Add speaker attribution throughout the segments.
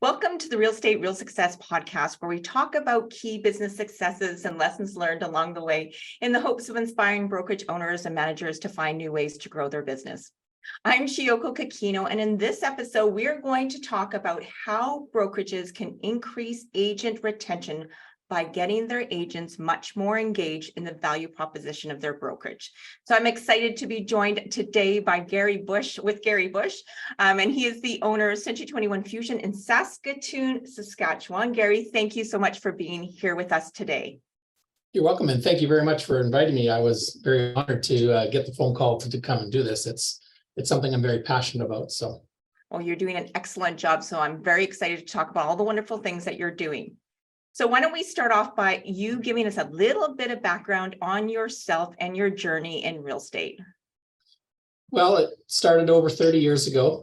Speaker 1: Welcome to the Real Estate Real Success podcast, where we talk about key business successes and lessons learned along the way in the hopes of inspiring brokerage owners and managers to find new ways to grow their business. I'm Chiyoko Kakino, and in this episode, we are going to talk about how brokerages can increase agent retention by getting their agents much more engaged in the value proposition of their brokerage. So I'm excited to be joined today by Gary Busch and he is the owner of C21 Fusion in Saskatoon, Saskatchewan. Gary, thank you so much for being here with us today.
Speaker 2: You're welcome, and thank you very much for inviting me. I was very honored to get the phone call to come and do this. It's something I'm very passionate about. So,
Speaker 1: well, you're doing an excellent job. So I'm very excited to talk about all the wonderful things that you're doing. So why don't we start off by you giving us a little bit of background on yourself and your journey in real estate?
Speaker 2: Well, it started over 30 years ago.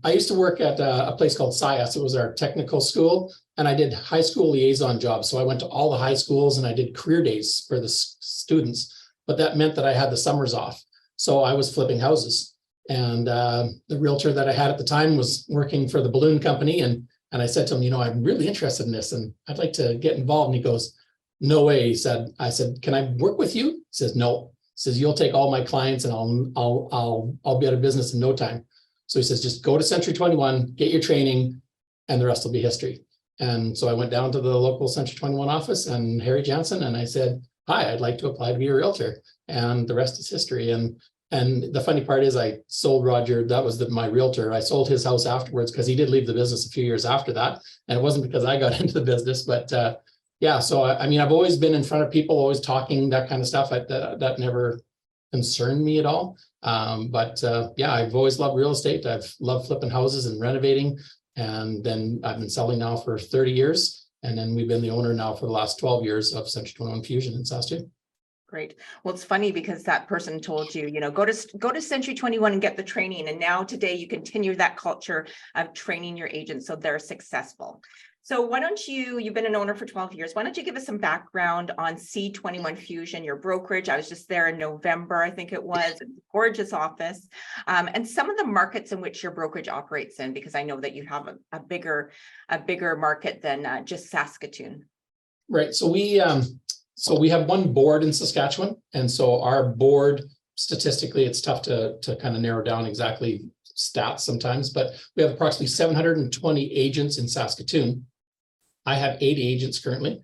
Speaker 2: I used to work at a place called SciS. It was our technical school, and I did high school liaison jobs. So I went to all the high schools and I did career days for the students, but that meant that I had the summers off. So I was flipping houses, and the realtor that I had at the time was working for the balloon company, and I said to him, I'm really interested in this and I'd like to get involved. And he goes, no way. I said, can I work with you? He says, no. He says, you'll take all my clients and I'll be out of business in no time. So he says, just go to Century 21, get your training, and the rest will be history. And so I went down to the local Century 21 office and Harry Jansen, and I said, hi, I'd like to apply to be a realtor. And the rest is history. And the funny part is I sold Roger, that was my realtor. I sold his house afterwards because he did leave the business a few years after that. And it wasn't because I got into the business, but yeah. So, I've always been in front of people, always talking, that kind of stuff. That never concerned me at all. Yeah, I've always loved real estate. I've loved flipping houses and renovating. And then I've been selling now for 30 years. And then we've been the owner now for the last 12 years of C21 Fusion in Saskatoon.
Speaker 1: Great. Well, it's funny because that person told you, go to Century 21 and get the training. And now today you continue that culture of training your agents so they're successful. So why don't you've been an owner for 12 years. Why don't you give us some background on C21 Fusion, your brokerage? I was just there in November, I think it was, a gorgeous office, and some of the markets in which your brokerage operates in, because I know that you have a bigger market than just Saskatoon.
Speaker 2: Right. So we have one board in Saskatchewan. And so our board, statistically, it's tough to kind of narrow down exactly stats sometimes, but we have approximately 720 agents in Saskatoon. I have 80 agents currently.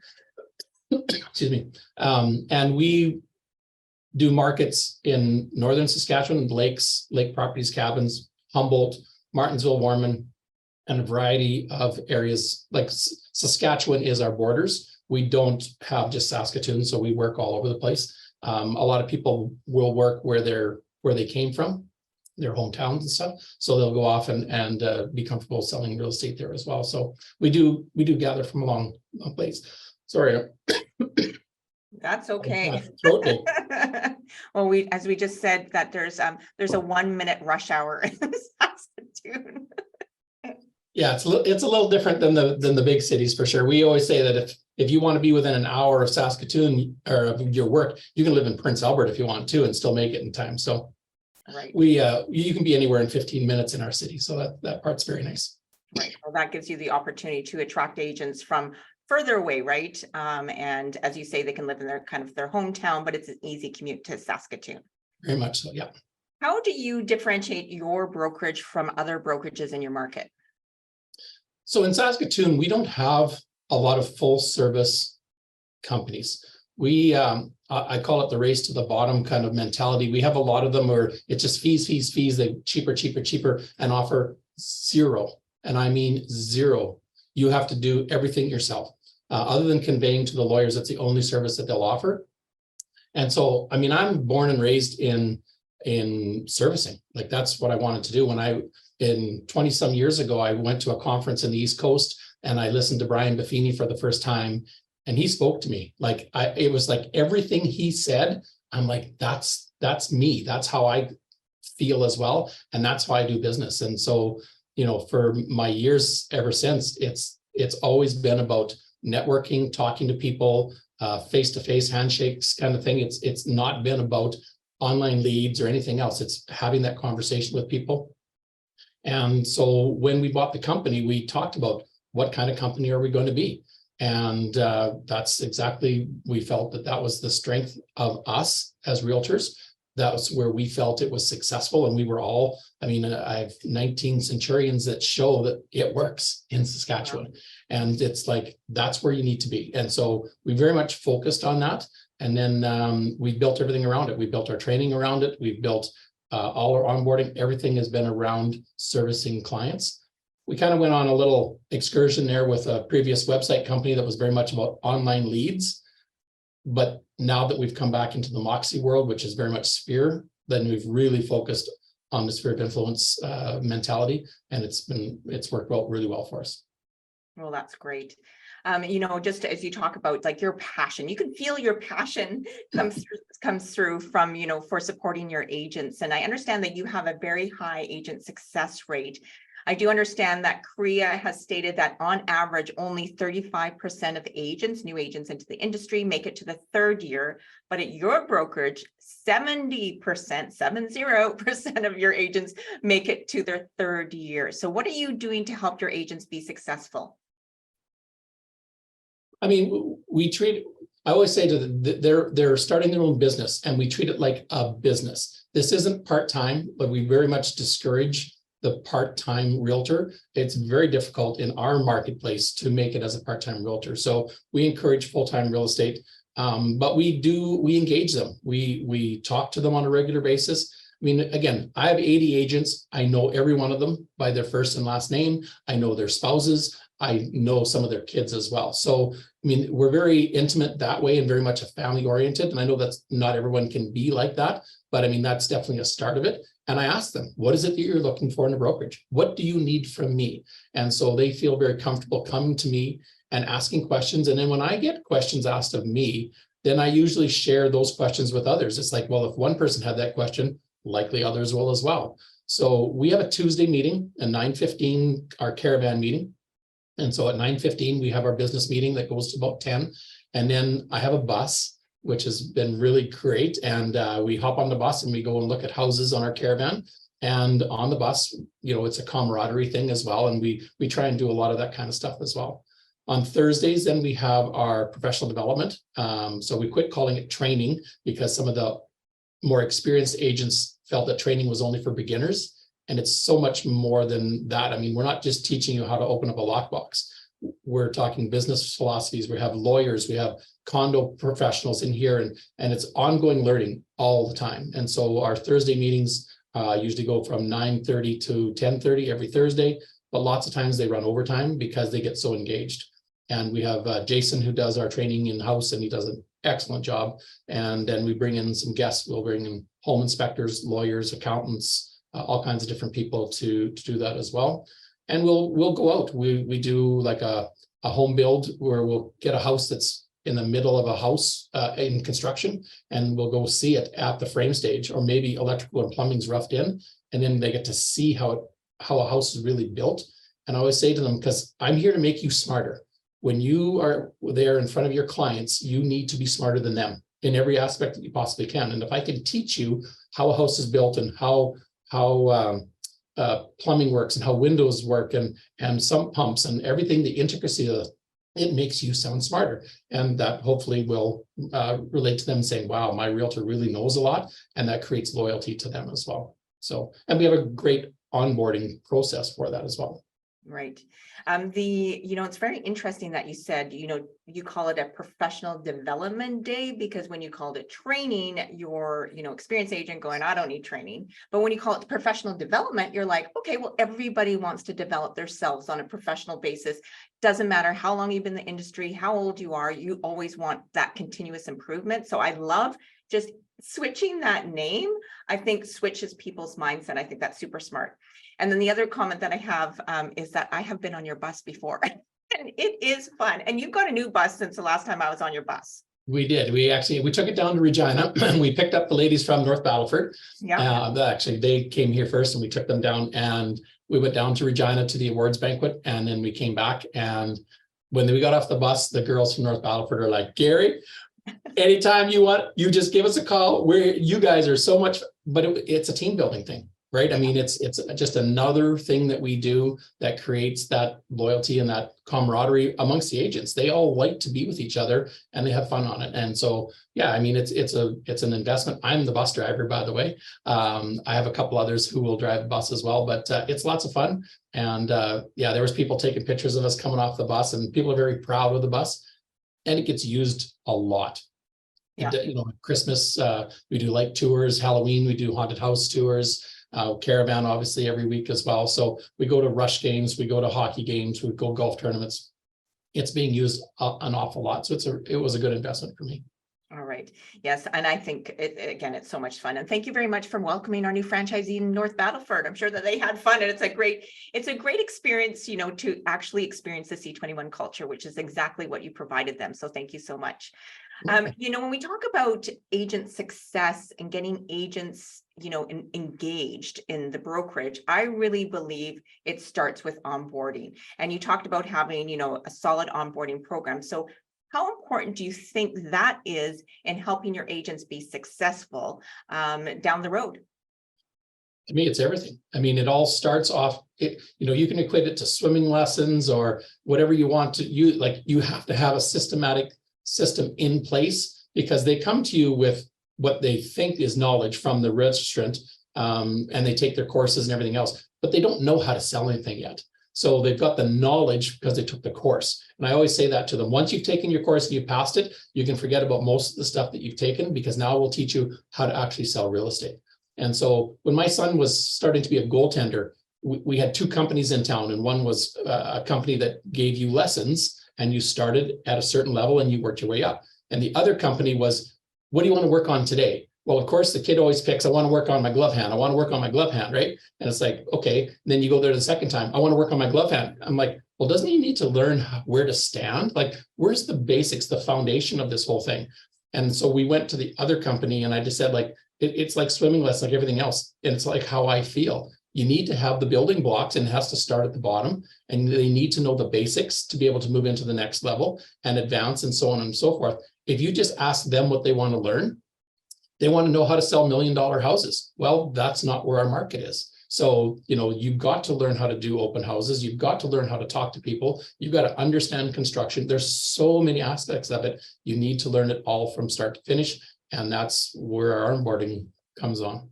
Speaker 2: Excuse me. And we do markets in northern Saskatchewan, lakes, lake properties, cabins, Humboldt, Martensville, Warman, and a variety of areas. Like Saskatchewan is our borders. We don't have just Saskatoon, so we work all over the place. A lot of people will work where they came from, their hometowns and stuff. So they'll go off and be comfortable selling real estate there as well. So we do gather from a long place. Sorry.
Speaker 1: That's okay. Well, as we just said, that there's a 1 minute rush hour in Saskatoon.
Speaker 2: Yeah, it's a little different than the big cities for sure. We always say that if you want to be within an hour of Saskatoon or of your work, you can live in Prince Albert if you want to and still make it in time. So right. You can be anywhere in 15 minutes in our city. So that part's very nice.
Speaker 1: Right. Well, that gives you the opportunity to attract agents from further away, right? And as you say, they can live in their hometown, but it's an easy commute to Saskatoon.
Speaker 2: Very much so, yeah.
Speaker 1: How do you differentiate your brokerage from other brokerages in your market?
Speaker 2: So in Saskatoon, we don't have a lot of full service companies. We, I call it the race to the bottom kind of mentality. We have a lot of them where it's just fees, they cheaper, and offer zero. And I mean zero. You have to do everything yourself. Other than conveying to the lawyers, that's the only service that they'll offer. And so, I'm born and raised in servicing. Like that's what I wanted to do. In 20 some years ago, I went to a conference in the East Coast and I listened to Brian Buffini for the first time. And he spoke to me it was like everything he said. I'm like, that's me. That's how I feel as well. And that's how I do business. And so, for my years ever since, it's always been about networking, talking to people, face-to-face handshakes kind of thing. It's not been about online leads or anything else. It's having that conversation with people. And so when we bought the company, we talked about what kind of company are we going to be? And that's exactly, we felt that was the strength of us as realtors. That was where we felt it was successful. And we were all, I mean, I have 19 centurions that show that it works in Saskatchewan. Wow. And it's like, that's where you need to be. And so we very much focused on that. And then we built everything around it. We built our training around it. We've built all our onboarding. Everything has been around servicing clients. We kind of went on a little excursion there with a previous website company that was very much about online leads. But now that we've come back into the Moxie world, which is very much Sphere, then we've really focused on the sphere of influence mentality, and it's worked really well for us.
Speaker 1: Well, that's great. Just as you talk about like your passion, you can feel your passion comes through from, for supporting your agents. And I understand that you have a very high agent success rate. I do understand that CREA has stated that on average, only 35% of agents, new agents into the industry, make it to the third year. But at your brokerage, 70% of your agents make it to their third year. So what are you doing to help your agents be successful?
Speaker 2: I mean, I always say to them that they're starting their own business, and we treat it like a business. This isn't part-time, but we very much discourage the part-time realtor. It's very difficult in our marketplace to make it as a part-time realtor. So we encourage full-time real estate, but we engage them. We talk to them on a regular basis. I mean, again, I have 80 agents. I know every one of them by their first and last name. I know their spouses. I know some of their kids as well. So, I mean, we're very intimate that way and very much a family oriented. And I know that's not everyone can be like that, but I mean, that's definitely a start of it. And I ask them, what is it that you're looking for in a brokerage? What do you need from me? And so they feel very comfortable coming to me and asking questions. And then when I get questions asked of me, then I usually share those questions with others. It's like, well, if one person had that question, likely others will as well. So we have a Tuesday meeting at 9:15, our caravan meeting. And so at 9:15, we have our business meeting that goes to about 10. And then I have a bus, which has been really great. And we hop on the bus and we go and look at houses on our caravan. And on the bus, it's a camaraderie thing as well. And we try and do a lot of that kind of stuff as well. On Thursdays, then we have our professional development. So we quit calling it training because some of the more experienced agents felt that training was only for beginners. And it's so much more than that. I mean, we're not just teaching you how to open up a lockbox. We're talking business philosophies. We have lawyers, we have condo professionals in here, and it's ongoing learning all the time. And so our Thursday meetings usually go from 9:30 to 10:30 every Thursday, but lots of times they run overtime because they get so engaged. And we have Jason, who does our training in-house, and he does an excellent job. And then we bring in some guests. We'll bring in home inspectors, lawyers, accountants, all kinds of different people to do that as well. And we'll go out. We do like a home build where we'll get a house that's in the middle of a house in construction, and we'll go see it at the frame stage, or maybe electrical and plumbing's roughed in, and then they get to see how a house is really built. And I always say to them, because I'm here to make you smarter. When you are there in front of your clients, you need to be smarter than them in every aspect that you possibly can. And if I can teach you how a house is built and how plumbing works and how windows work and sump pumps and everything, the intricacy of it makes you sound smarter. And that hopefully will relate to them saying, wow, my realtor really knows a lot. And that creates loyalty to them as well. So, and we have a great onboarding process for that as well.
Speaker 1: Right. It's very interesting that you said, you call it a professional development day, because when you called it training, you're, experienced agent going, I don't need training. But when you call it professional development, you're like, okay, well, everybody wants to develop themselves on a professional basis. Doesn't matter how long you've been in the industry, how old you are, you always want that continuous improvement. So I love just switching that name. I think switches people's mindset. I think that's super smart. And then the other comment that I have is that I have been on your bus before, and it is fun. And you've got a new bus since the last time I was on your bus.
Speaker 2: We did. We took it down to Regina. We picked up the ladies from North Battleford. Yeah. Actually, they came here first, and we took them down, and we went down to Regina to the awards banquet, and then we came back. And when we got off the bus, the girls from North Battleford are like, Gary, anytime you want, you just give us a call. You guys are so much, but it's a team building thing. right? I mean, it's just another thing that we do that creates that loyalty and that camaraderie amongst the agents. They all like to be with each other and they have fun on it. And so, yeah, I mean, it's an investment. I'm the bus driver, by the way. I have a couple others who will drive the bus as well, but it's lots of fun. And yeah, there was people taking pictures of us coming off the bus, and people are very proud of the bus, and it gets used a lot.
Speaker 1: Yeah.
Speaker 2: You know, Christmas, we do light tours, Halloween, we do haunted house tours, caravan, obviously every week as well. So we go to rush games, we go to hockey games, we go golf tournaments. It's being used an awful lot. So it was a good investment for me.
Speaker 1: All right. Yes. And I think again, it's so much fun. And thank you very much for welcoming our new franchisee in North Battleford. I'm sure that they had fun, and it's a great experience, you know, to actually experience the C21 culture, which is exactly what you provided them. So thank you so much. You know, when we talk about agent success and getting agents, you know, engaged in the brokerage, I really believe it starts with onboarding. And you talked about having, you know, a solid onboarding program. So how important do you think that is in helping your agents be successful down the road?
Speaker 2: To me, it's everything. I mean, it all starts off, you know, you can equate it to swimming lessons or whatever you want to use. Like, you have to have a systematic system in place, because they come to you with what they think is knowledge from the registrant, and they take their courses and everything else, but they don't know how to sell anything yet. So they've got the knowledge because they took the course. And I always say that to them: once you've taken your course and you passed it, you can forget about most of the stuff that you've taken, because now we'll teach you how to actually sell real estate. And so when my son was starting to be a goaltender, we had two companies in town, and one was a company that gave you lessons, and you started at a certain level and you worked your way up. And the other company was, what do you want to work on today? Well, of course, the kid always picks, I want to work on my glove hand. I want to work on my glove hand, right? And it's like, okay. And then you go there the second time, I want to work on my glove hand. I'm like, well, doesn't he need to learn where to stand? Like, where's the basics, the foundation of this whole thing? And so we went to the other company, and I just said, like, it's like swimming lessons, like everything else. And it's like how I feel. You need to have the building blocks, and it has to start at the bottom, and they need to know the basics to be able to move into the next level and advance, and so on and so forth. If you just ask them what they want to learn, they want to know how to sell $1 million houses. Well, that's not where our market is. So, you know, you've got to learn how to do open houses. You've got to learn how to talk to people. You've got to understand construction. There's so many aspects of it. You need to learn it all from start to finish. And that's where our onboarding comes on.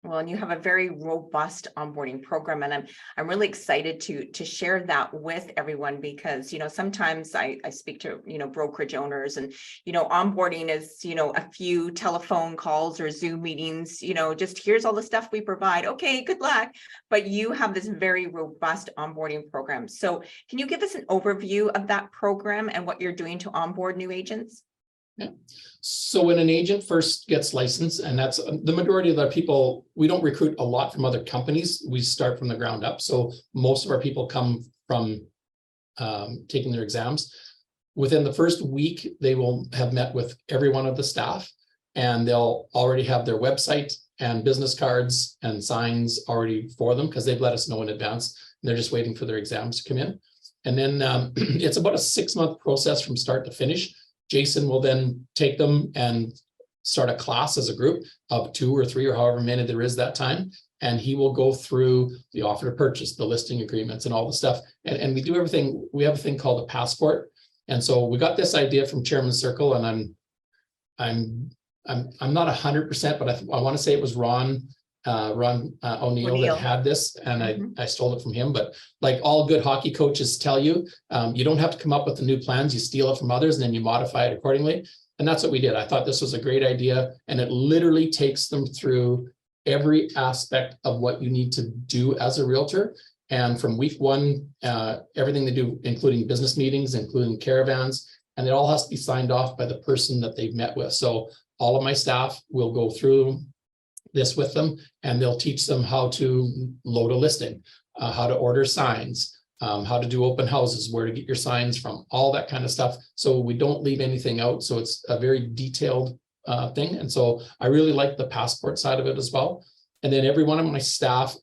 Speaker 1: Well, and you have a very robust onboarding program, and I'm really excited to share that with everyone, because, you know, sometimes I speak to, you know, brokerage owners, and, you know, onboarding is, you know, a few telephone calls or Zoom meetings, you know, just here's all the stuff we provide. Okay, good luck. But you have this very robust onboarding program. So can you give us an overview of that program and what you're doing to onboard new agents?
Speaker 2: Yeah. So when an agent first gets licensed, and that's the majority of the people, we don't recruit a lot from other companies. We start from the ground up. So most of our people come from taking their exams. Within the first week, they will have met with every one of the staff, and they'll already have their website and business cards and signs already for them, because they've let us know in advance. They're just waiting for their exams to come in. And then it's about a 6-month process from start to finish. Jason will then take them and start a class as a group of 2 or 3 or however many there is that time. And he will go through the offer to purchase, the listing agreements, and all the stuff. And we do everything. We have a thing called a passport. And so we got this idea from Chairman Circle, and I'm not 100%, but I want to say it was Ron O'Neill that had this, and I stole it from him. But like all good hockey coaches tell you, you don't have to come up with the new plans. You steal it from others, and then you modify it accordingly. And that's what we did. I thought this was a great idea, and it literally takes them through every aspect of what you need to do as a realtor. And from week 1, everything they do, including business meetings, including caravans, and it all has to be signed off by the person that they've met with. So all of my staff will go through this with them, and they'll teach them how to load a listing, how to order signs, how to do open houses, where to get your signs from, all that kind of stuff. So we don't leave anything out. So it's a very detailed thing. And so I really like the passport side of it as well. And then every one of my staff,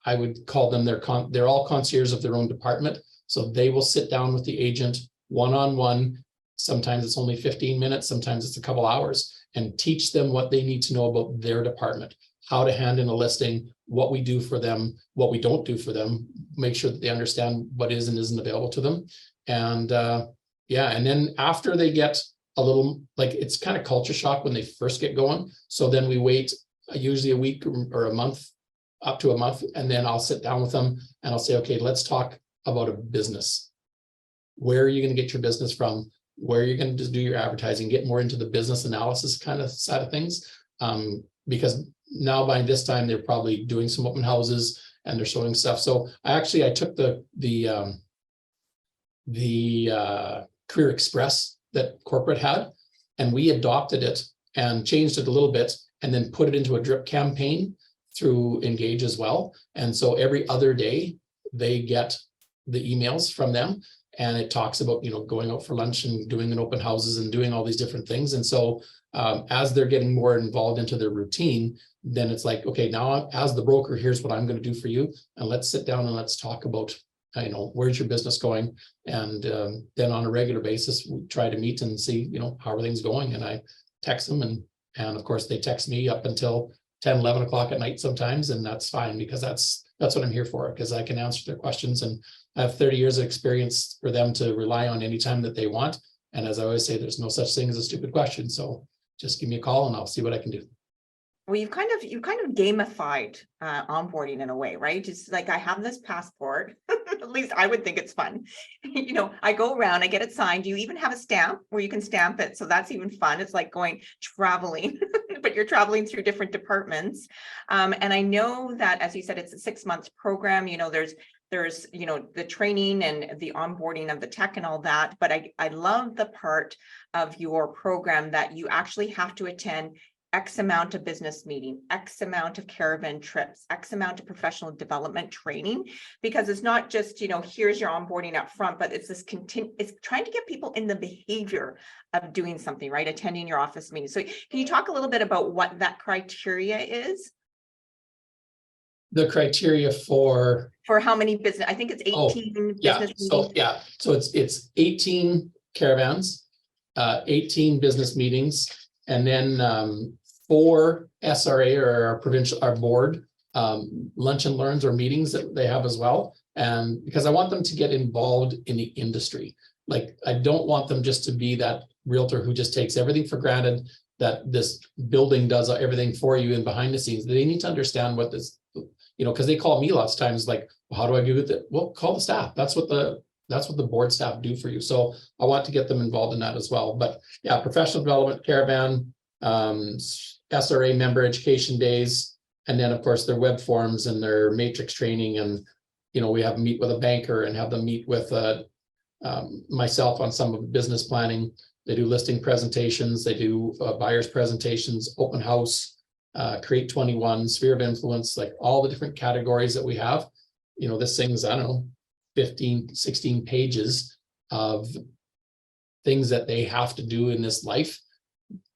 Speaker 2: I would call them, they're all concierges of their own department. So they will sit down with the agent one-on-one. Sometimes it's only 15 minutes, sometimes it's a couple hours, and teach them what they need to know about their department, how to hand in a listing, what we do for them, what we don't do for them, make sure that they understand what is and isn't available to them. And yeah, and then after they get a little, like, it's kind of culture shock when they first get going. So then we wait usually a week or a month, up to a month, and then I'll sit down with them and I'll say, okay, let's talk about a business. Where are you going to get your business from? Where are you going to do your advertising? Get more into the business analysis kind of side of things. Because now by this time they're probably doing some open houses and they're showing stuff. So I took the Career Express that corporate had, and we adopted it and changed it a little bit, and then put it into a drip campaign through Engage as well. And so every other day they get the emails from them, and it talks about, you know, going out for lunch and doing an open houses and doing all these different things. And so as they're getting more involved into their routine, then it's like, okay, now as the broker, here's what I'm going to do for you. And let's sit down and let's talk about, you know, where's your business going? And then on a regular basis, we try to meet and see, you know, how everything's going. And I text them, and of course they text me up until 10, 11 o'clock at night sometimes. And that's fine, because that's what I'm here for, because I can answer their questions. And I have 30 years of experience for them to rely on anytime that they want. And as I always say, there's no such thing as a stupid question. So just give me a call and I'll see what I can do.
Speaker 1: Well, you've kind of gamified onboarding in a way, right? Just like, I have this passport, at least I would think it's fun. You know, I go around, I get it signed. You even have a stamp where you can stamp it. So that's even fun. It's like going traveling, but you're traveling through different departments. And I know that, as you said, it's a 6-month program. You know, there's, you know, the training and the onboarding of the tech and all that. But I love the part of your program that you actually have to attend X amount of business meeting, X amount of caravan trips, X amount of professional development training, because it's not just, you know, here's your onboarding up front, but it's this it's trying to get people in the behavior of doing something, right? Attending your office meeting. So can you talk a little bit about what that criteria is?
Speaker 2: The criteria for
Speaker 1: how many business, I think it's 18 business meetings.
Speaker 2: So it's 18 caravans, 18 business meetings, and then 4 SRA or our board lunch and learns or meetings that they have as well. And because I want them to get involved in the industry. Like, I don't want them just to be that realtor who just takes everything for granted, that this building does everything for you and behind the scenes. They need to understand what this, you know, because they call me lots of times like, well, how do I do it? Well, call the staff. That's what the board staff do for you. So I want to get them involved in that as well. But yeah, professional development, caravan, SRA member education days, and then of course their web forms and their matrix training. And, you know, we have them meet with a banker and have them meet with myself on some of the business planning. They do listing presentations. They do buyers presentations, open house, Create 21, sphere of influence, like all the different categories that we have. You know, this thing's, I don't know, 15, 16 pages of things that they have to do in this life.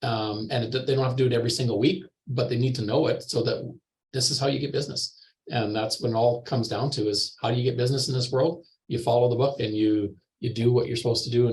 Speaker 2: And they don't have to do it every single week, but they need to know it so that this is how you get business. And that's when all comes down to is, how do you get business in this world? You follow the book and you do what you're supposed to do,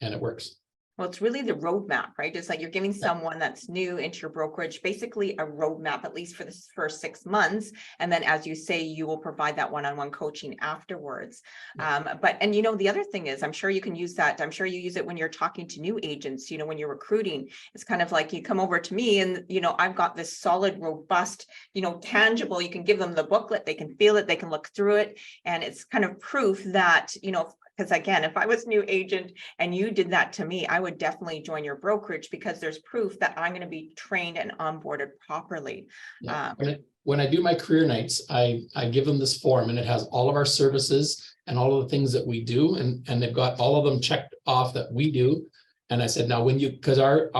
Speaker 2: and it works.
Speaker 1: Well, it's really the roadmap, right? It's like you're giving someone that's new into your brokerage, basically a roadmap, at least for the first 6 months. And then, as you say, you will provide that one-on-one coaching afterwards. And you know, the other thing is, I'm sure you can use that. I'm sure you use it when you're talking to new agents, you know, when you're recruiting. It's kind of like you come over to me and, you know, I've got this solid, robust, you know, tangible, you can give them the booklet, they can feel it, they can look through it. And it's kind of proof that, you know, because again, if I was new agent and you did that to me, I would definitely join your brokerage, because there's proof that I'm going to be trained and onboarded properly.
Speaker 2: Yeah. When I do my career nights, I give them this form, and it has all of our services and all of the things that we do. And they've got all of them checked off that we do. And I said, now when you, because our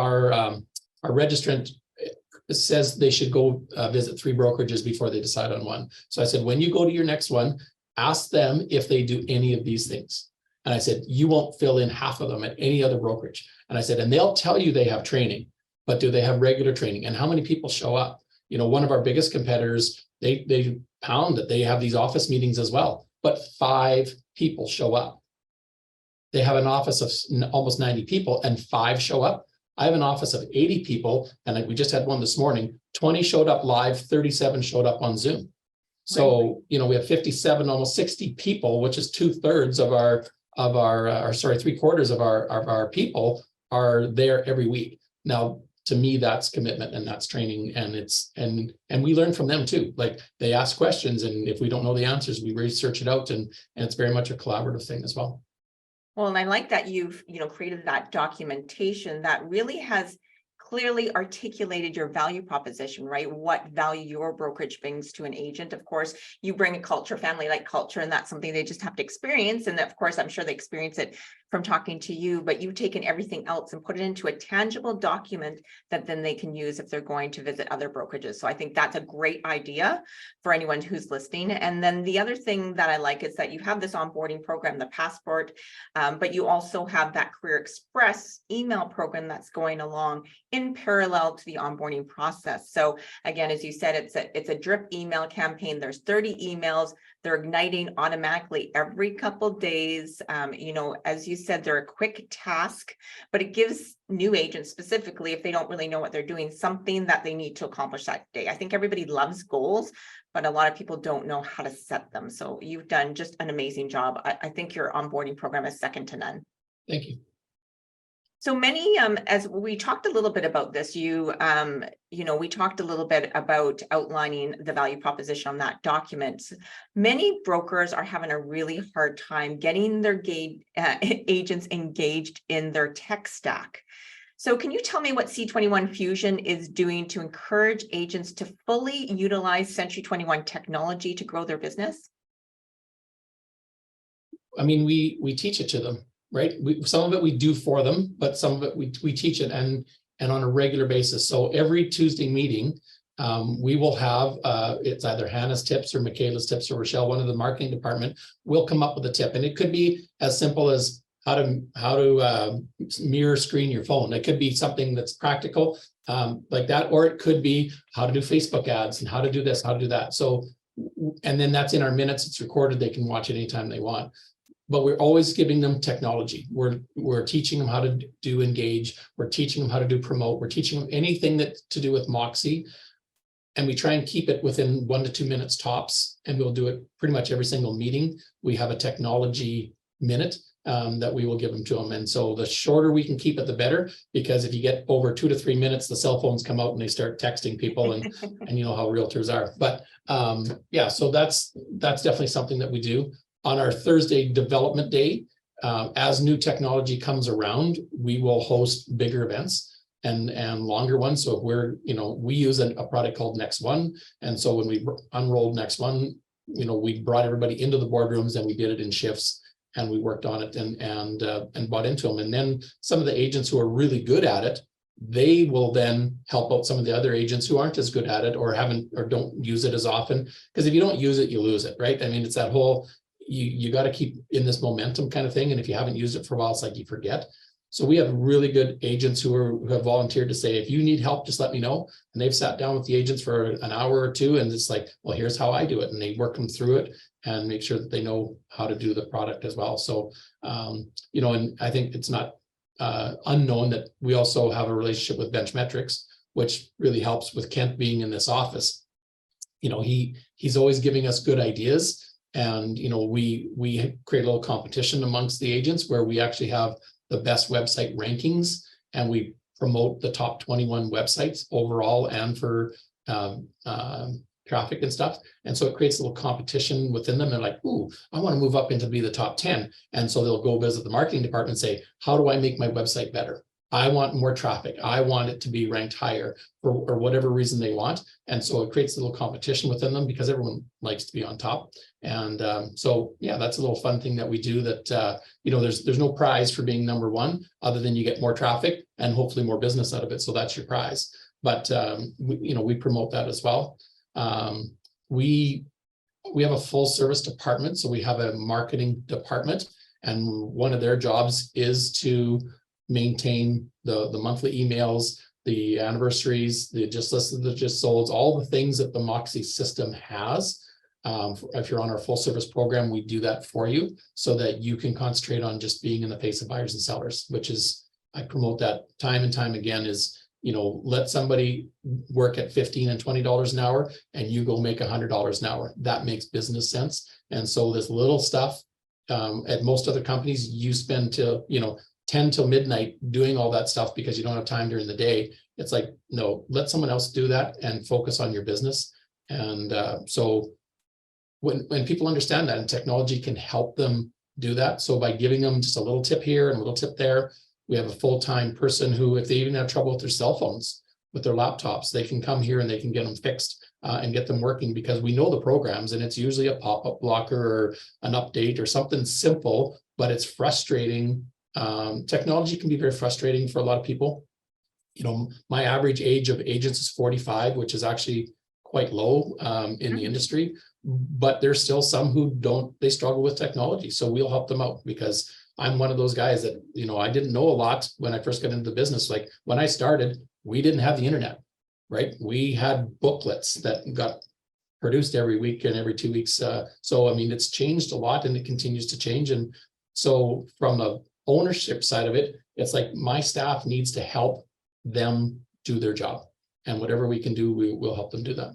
Speaker 2: registrant says they should go visit 3 brokerages before they decide on one. So I said, when you go to your next one, ask them if they do any of these things. And I said, you won't fill in half of them at any other brokerage. And I said, and they'll tell you they have training, but do they have regular training? And how many people show up? You know, one of our biggest competitors, they pound that they have these office meetings as well, but 5 people show up. They have an office of almost 90 people and 5 show up. I have an office of 80 people, and we just had one this morning. 20 showed up live, 37 showed up on Zoom. So, you know, we have 57, almost 60 people, which is 2/3 of our or sorry, 3/4 of our people are there every week. Now, to me, that's commitment and that's training, and and we learn from them too. Like, they ask questions, and if we don't know the answers, we research it out, and it's very much a collaborative thing as well.
Speaker 1: Well, and I like that you've, created that documentation that really has clearly articulated your value proposition, right? What value your brokerage brings to an agent. Of course, you bring a culture, family-like culture, and that's something they just have to experience. And of course, I'm sure they experience it from talking to you, but you've taken everything else and put it into a tangible document that then they can use if they're going to visit other brokerages. So I think that's a great idea for anyone who's listening. And then the other thing that I like is that you have this onboarding program, the Passport, but you also have that Career Express email program that's going along in parallel to the onboarding process. So again, as you said, it's a drip email campaign. There's 30 emails. They're igniting automatically every couple days. As you said, they're a quick task, but it gives new agents specifically, if they don't really know what they're doing, something that they need to accomplish that day. I think everybody loves goals, but a lot of people don't know how to set them. So you've done just an amazing job. I think your onboarding program is second to none.
Speaker 2: Thank you.
Speaker 1: So many, as we talked a little bit about this, we talked a little bit about outlining the value proposition on that document. Many brokers are having a really hard time getting their agents engaged in their tech stack. So can you tell me what C21 Fusion is doing to encourage agents to fully utilize Century 21 technology to grow their business?
Speaker 2: I mean, we teach it to them. Right. Some of it we do for them, but some of it we teach it and on a regular basis. So every Tuesday meeting, we will have it's either Hannah's tips or Michaela's tips or Rochelle, one of the marketing department, will come up with a tip. And it could be as simple as how to mirror screen your phone. It could be something that's practical like that, or it could be how to do Facebook ads and how to do this, how to do that. So, and then that's in our minutes. It's recorded. They can watch it anytime they want. But we're always giving them technology. We're teaching them how to do engage. We're teaching them how to do promote. We're teaching them anything that to do with Moxie. And we try and keep it within 1 to 2 minutes tops. And we'll do it pretty much every single meeting. We have a technology minute that we will give them to them. And so the shorter we can keep it, the better, because if you get over 2 to 3 minutes, the cell phones come out and they start texting people, and you know how realtors are. But yeah, so that's definitely something that we do. On our Thursday development day, as new technology comes around, we will host bigger events and longer ones. So if we use a product called Next One. And so when we unrolled Next One, we brought everybody into the boardrooms and we did it in shifts and we worked on it and bought into them. And then some of the agents who are really good at it, they will then help out some of the other agents who aren't as good at it or don't use it as often. Because if you don't use it, you lose it, right? I mean, it's that whole, you got to keep in this momentum kind of thing. And if you haven't used it for a while, it's like you forget. So we have really good agents who have volunteered to say, if you need help, just let me know. And they've sat down with the agents for an hour or two. And it's like, well, here's how I do it. And they work them through it and make sure that they know how to do the product as well. So, and I think it's not unknown that we also have a relationship with Benchmetrics, which really helps with Kent being in this office. He's always giving us good ideas. And, we create a little competition amongst the agents where we actually have the best website rankings and we promote the top 21 websites overall and for traffic and stuff. And so it creates a little competition within them. They're like, ooh, I want to move up into be the top 10. And so they'll go visit the marketing department and say, how do I make my website better? I want more traffic. I want it to be ranked higher for or whatever reason they want. And so it creates a little competition within them because everyone likes to be on top. And so, yeah, that's a little fun thing that we do that, there's no prize for being number one other than you get more traffic and hopefully more business out of it. So that's your prize. But, we promote that as well. We have a full service department. So we have a marketing department and one of their jobs is to maintain the monthly emails, the anniversaries, the just listed, the just solds, all the things that the Moxie system has. If you're on our full service program, we do that for you so that you can concentrate on just being in the face of buyers and sellers, which is I promote that time and time again is, let somebody work at $15 and $20 an hour and you go make $100 an hour. That makes business sense. And so this little stuff, at most other companies, you spend till, 10 till midnight doing all that stuff because you don't have time during the day. It's like, no, let someone else do that and focus on your business. And so when people understand that, and technology can help them do that. So by giving them just a little tip here and a little tip there, we have a full-time person who, if they even have trouble with their cell phones, with their laptops, they can come here and they can get them fixed and get them working, because we know the programs, and it's usually a pop-up blocker or an update or something simple, but it's frustrating. Technology can be very frustrating for a lot of people. My average age of agents is 45, which is actually quite low in the industry, but there's still some who they struggle with technology. So we'll help them out, because I'm one of those guys that, I didn't know a lot when I first got into the business. Like when I started, we didn't have the internet, right? We had booklets that got produced every week and every 2 weeks. So, I mean, it's changed a lot and it continues to change. And so from the ownership side of it, it's like my staff needs to help them do their job, and whatever we can do, we will help them do that.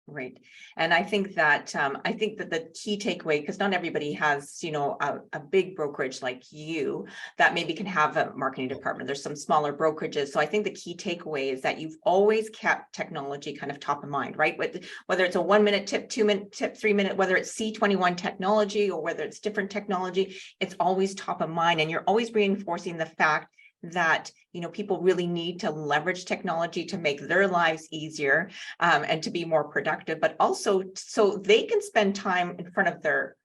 Speaker 1: Right. And I think that the key takeaway, because not everybody has, a big brokerage like you that maybe can have a marketing department. There's some smaller brokerages. So I think the key takeaway is that you've always kept technology kind of top of mind, right? Whether it's a 1 minute tip, 2 minute tip, 3 minute, whether it's C21 technology or whether it's different technology, it's always top of mind. And you're always reinforcing the fact that people really need to leverage technology to make their lives easier and to be more productive, but also so they can spend time in front of their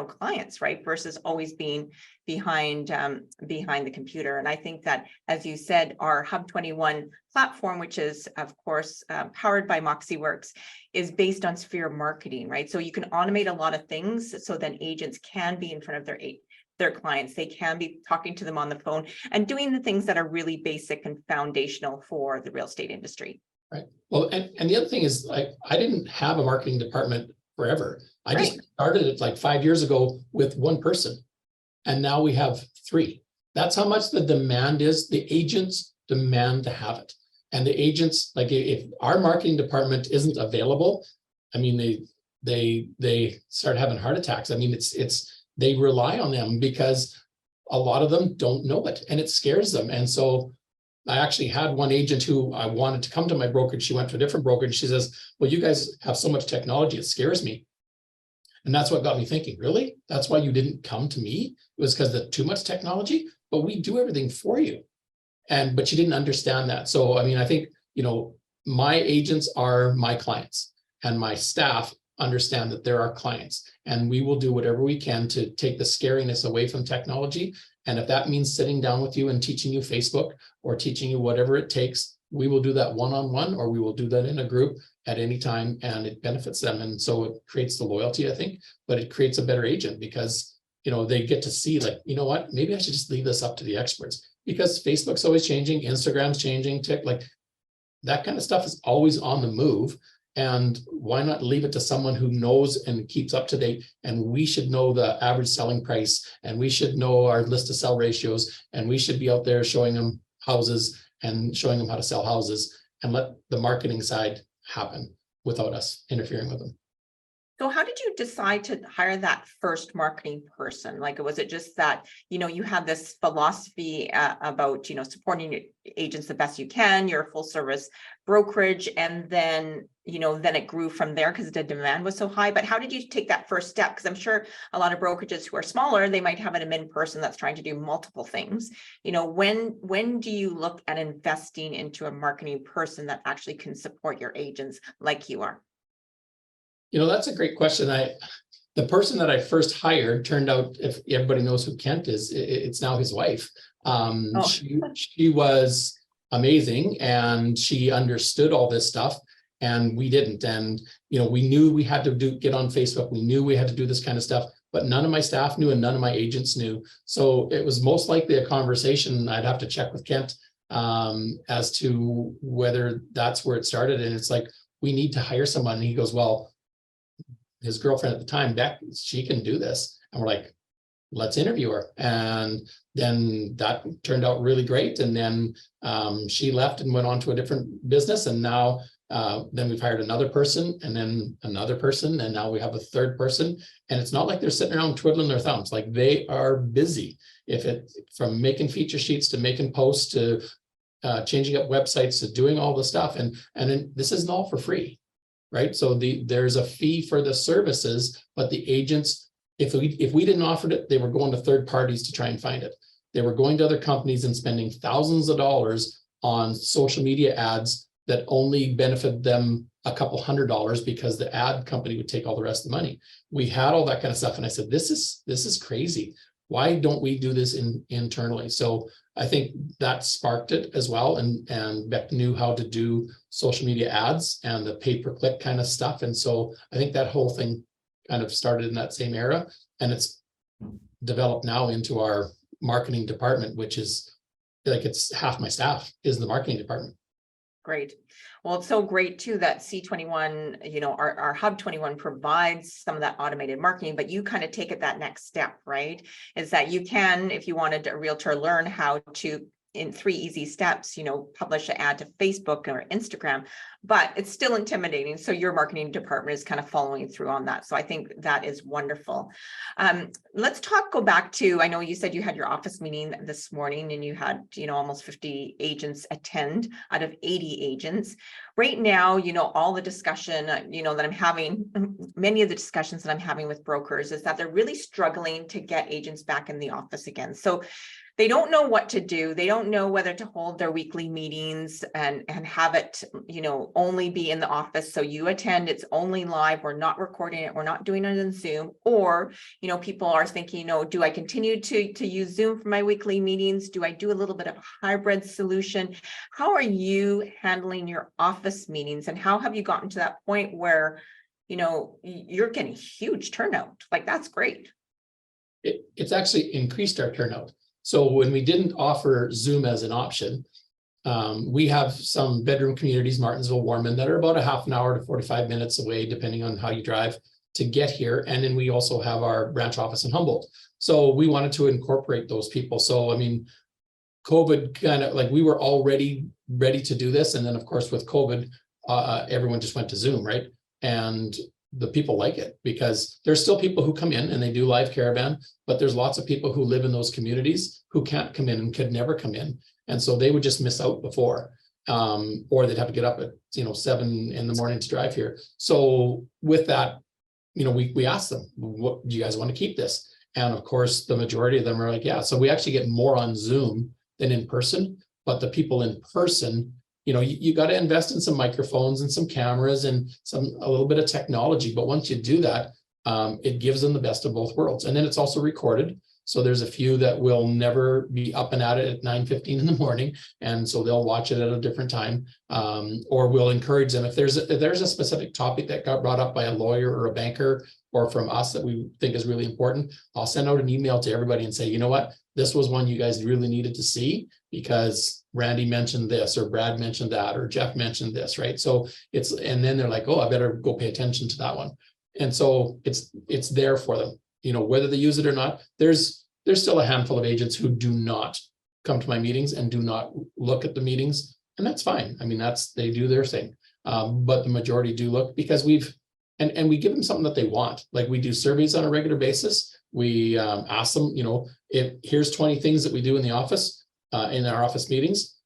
Speaker 1: clients, right, versus always being behind the computer. And I think that, as you said, our Hub 21 platform, which is of course powered by MoxieWorks, is based on sphere marketing, right? So you can automate a lot of things so then agents can be in front of their clients. They can be talking to them on the phone and doing the things that are really basic and foundational for the real estate industry.
Speaker 2: Right. Well, and the other thing is, I didn't have a marketing department forever. I just started it like 5 years ago with one person, and now we have 3. That's how much the demand is. The agents demand to have it, and the agents, like, if our marketing department isn't available, I mean, they start having heart attacks. I mean, they rely on them because a lot of them don't know it, and it scares them. And so I actually had one agent who I wanted to come to my brokerage. She went to a different brokerage. She says, well, you guys have so much technology, it scares me. And that's what got me thinking, really? That's why you didn't come to me? It was because of too much technology? But we do everything for you. But she didn't understand that. So, I mean, I think, my agents are my clients, and my staff understand that they're our clients, and we will do whatever we can to take the scariness away from technology. And if that means sitting down with you and teaching you Facebook or teaching you whatever it takes, we will do that one-on-one, or we will do that in a group at any time, and it benefits them. And so it creates the loyalty, I think, but it creates a better agent because, they get to see, like, what, maybe I should just leave this up to the experts, because Facebook's always changing, Instagram's changing, like that kind of stuff is always on the move. And why not leave it to someone who knows and keeps up to date? And we should know the average selling price, and we should know our list to sell ratios, and we should be out there showing them houses and showing them how to sell houses, and let the marketing side happen without us interfering with them.
Speaker 1: So how did you decide to hire that first marketing person? Like, was it just that, you had this philosophy about, supporting your agents the best you can, you're a full service brokerage, and then, then it grew from there because the demand was so high. But how did you take that first step? Because I'm sure a lot of brokerages who are smaller, they might have an admin person that's trying to do multiple things. When do you look at investing into a marketing person that actually can support your agents like you are?
Speaker 2: That's a great question. The person that I first hired turned out, if everybody knows who Kent is, it's now his wife. She was amazing, and she understood all this stuff, and we didn't. And, we knew we had to get on Facebook. We knew we had to do this kind of stuff, but none of my staff knew and none of my agents knew. So it was most likely a conversation. I'd have to check with Kent as to whether that's where it started. And it's like, we need to hire someone. And he goes, well, his girlfriend at the time, Beck, she can do this. And we're like, let's interview her. And then that turned out really great. And then she left and went on to a different business. And now then we've hired another person, and then another person, and now we have a third person. And it's not like they're sitting around twiddling their thumbs. Like, they are busy. From making feature sheets to making posts to changing up websites to doing all the stuff. And then this isn't all for free, right? So there's a fee for the services, but the agents, if we didn't offer it, they were going to third parties to try and find it. They were going to other companies and spending thousands of dollars on social media ads that only benefit them a couple $100 because the ad company would take all the rest of the money. We had all that kind of stuff. And I said, this is crazy. Why don't we do this internally? So I think that sparked it as well. And Beck knew how to do social media ads and the pay-per-click kind of stuff. And so I think that whole thing kind of started in that same era, and it's developed now into our marketing department, which is like, it's half my staff is the marketing department.
Speaker 1: Great. Well, it's so great too that C21, you know, our Hub 21 provides some of that automated marketing, but you kind of take it that next step, right? Is that you can, if you wanted a realtor, learn how to, in 3 easy steps, you know, publish an ad to Facebook or Instagram, but it's still intimidating. So your marketing department is kind of following through on that. So I think that is wonderful. Let's go back to, I know you said you had your office meeting this morning and you had, you know, almost 50 agents attend out of 80 agents. Right now, you know, all the discussion, you know, that I'm having, many of the discussions that I'm having with brokers is that they're really struggling to get agents back in the office again. So they don't know what to do. They don't know whether to hold their weekly meetings and have it, you know, only be in the office. So you attend, it's only live. We're not recording it. We're not doing it on Zoom. Or, you know, people are thinking, you know, do I continue to use Zoom for my weekly meetings? Do I do a little bit of a hybrid solution? How are you handling your office meetings? And how have you gotten to that point where, you know, you're getting huge turnout? Like, that's great.
Speaker 2: It's actually increased our turnout. So when we didn't offer Zoom as an option, we have some bedroom communities, Martinsville, Warman, that are about a half an hour to 45 minutes away, depending on how you drive to get here. And then we also have our branch office in Humboldt. So we wanted to incorporate those people. So, I mean, COVID kind of like, we were already ready to do this. And then of course, with COVID, everyone just went to Zoom, right? And the people like it because there's still people who come in and they do live caravan, but there's lots of people who live in those communities who can't come in and could never come in. And so they would just miss out before, or they'd have to get up at, you know, 7 in the morning to drive here. So with that, you know, we asked them, what do you guys want to keep this? And of course, the majority of them are like, yeah. So we actually get more on Zoom than in person, but the people in person, you know, you got to invest in some microphones and some cameras and a little bit of technology. But once you do that, it gives them the best of both worlds. And then it's also recorded. So there's a few that will never be up and at it at 9:15 in the morning. And so they'll watch it at a different time, or we'll encourage them. If there's a specific topic that got brought up by a lawyer or a banker or from us that we think is really important, I'll send out an email to everybody and say, you know what, this was one you guys really needed to see because Randy mentioned this, or Brad mentioned that, or Jeff mentioned this, right? So and then they're like, oh, I better go pay attention to that one. And so it's there for them, you know, whether they use it or not. There's still a handful of agents who do not come to my meetings and do not look at the meetings, and that's fine. I mean, they do their thing. But the majority do look because we give them something that they want. Like, we do surveys on a regular basis. We ask them, you know, here's 20 things that we do in the office, in our office meetings,